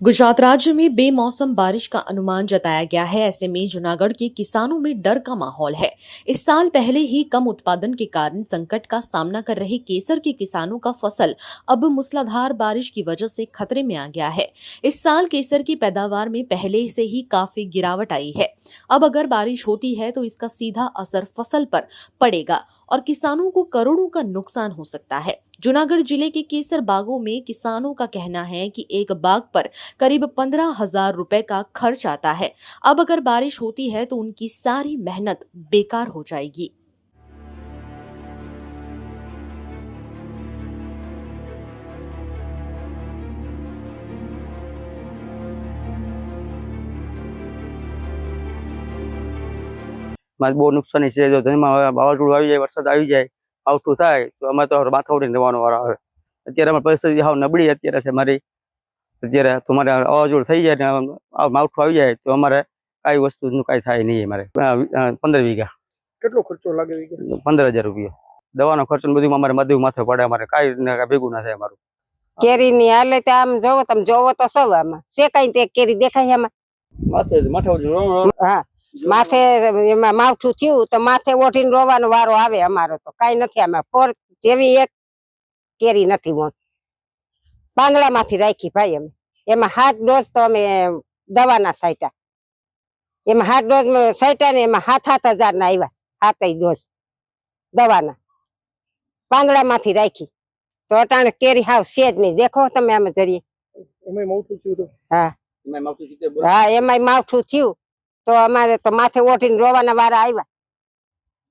गुजरात राज्य में बेमौसम बारिश का अनुमान जताया गया है। ऐसे में जूनागढ़ के किसानों में डर का माहौल है। इस साल पहले ही कम उत्पादन के कारण संकट का सामना कर रहे केसर के किसानों का फसल अब मूसलाधार बारिश की वजह से खतरे में आ गया है। इस साल केसर की पैदावार में पहले से ही काफी गिरावट आई है। अब अगर बारिश होती है तो इसका सीधा असर फसल पर पड़ेगा और किसानों को करोड़ों का नुकसान हो सकता है। जूनागढ़ जिले के केसर बागों में किसानों का कहना है कि एक बाग पर करीब 15,000 रुपए का खर्च आता है। अब अगर बारिश होती है तो उनकी सारी मेहनत बेकार हो जाएगी। बहुत नुकसानी है। जो वावाझोडું આવી જાય, વરસાદ આવી જાય, આવતું થાય તો અમે તો માથા ઉડીને જવાનો વારો આવે। અત્યારે અમારી પરિસ્થિતિ હાવ નબળી અત્યારે છે મારી। અત્યારે તો મારે વાવાઝોડું થઈ જાય ને માવઠું આવી જાય તો અમારે કાંઈ વસ્તુનું કાંઈ થાય નહીં। અમારે 15 વીઘા। કેટલો ખર્ચો લાગે વીઘે? 15,000 રૂપિયા દવાનો ખર્ચો બધું અમારે મધુ માથે પડે। અમારે કાંઈ ભેગું ના થાય અમારું। કેરીની હાલત આમ જોવો તમે જોવો તો સૌ આમાં શેકાઈ તે કેરી દેખાય આમાં માથે ઉડીને હા માથે એમાં માવઠું થયું તો માથે ઓઢીને રોવાનો વારો આવે। અમારો તો કાંઈ નથી આમાં ફોર જેવી એક કેરી નથી મોન પાંદડામાંથી રાખી ભાઈ અમે એમાં 7 ડોઝ તો અમે દવાના સાઈટા એમાં 7 ડોઝ સાઈટા ને એમાં 7,000 ના આવ્યા 7 ડોઝ દવાના પાંદડામાંથી રાખી તો અટાણે કેરી હાવ સેજ નહીં દેખો તમે આમાં જરીએ એમાંય માવઠું થયું તો હા હા એમાંય માવઠું થયું તો અમારે તો માથે ઓઢીને રોવાના વારા આવ્યા।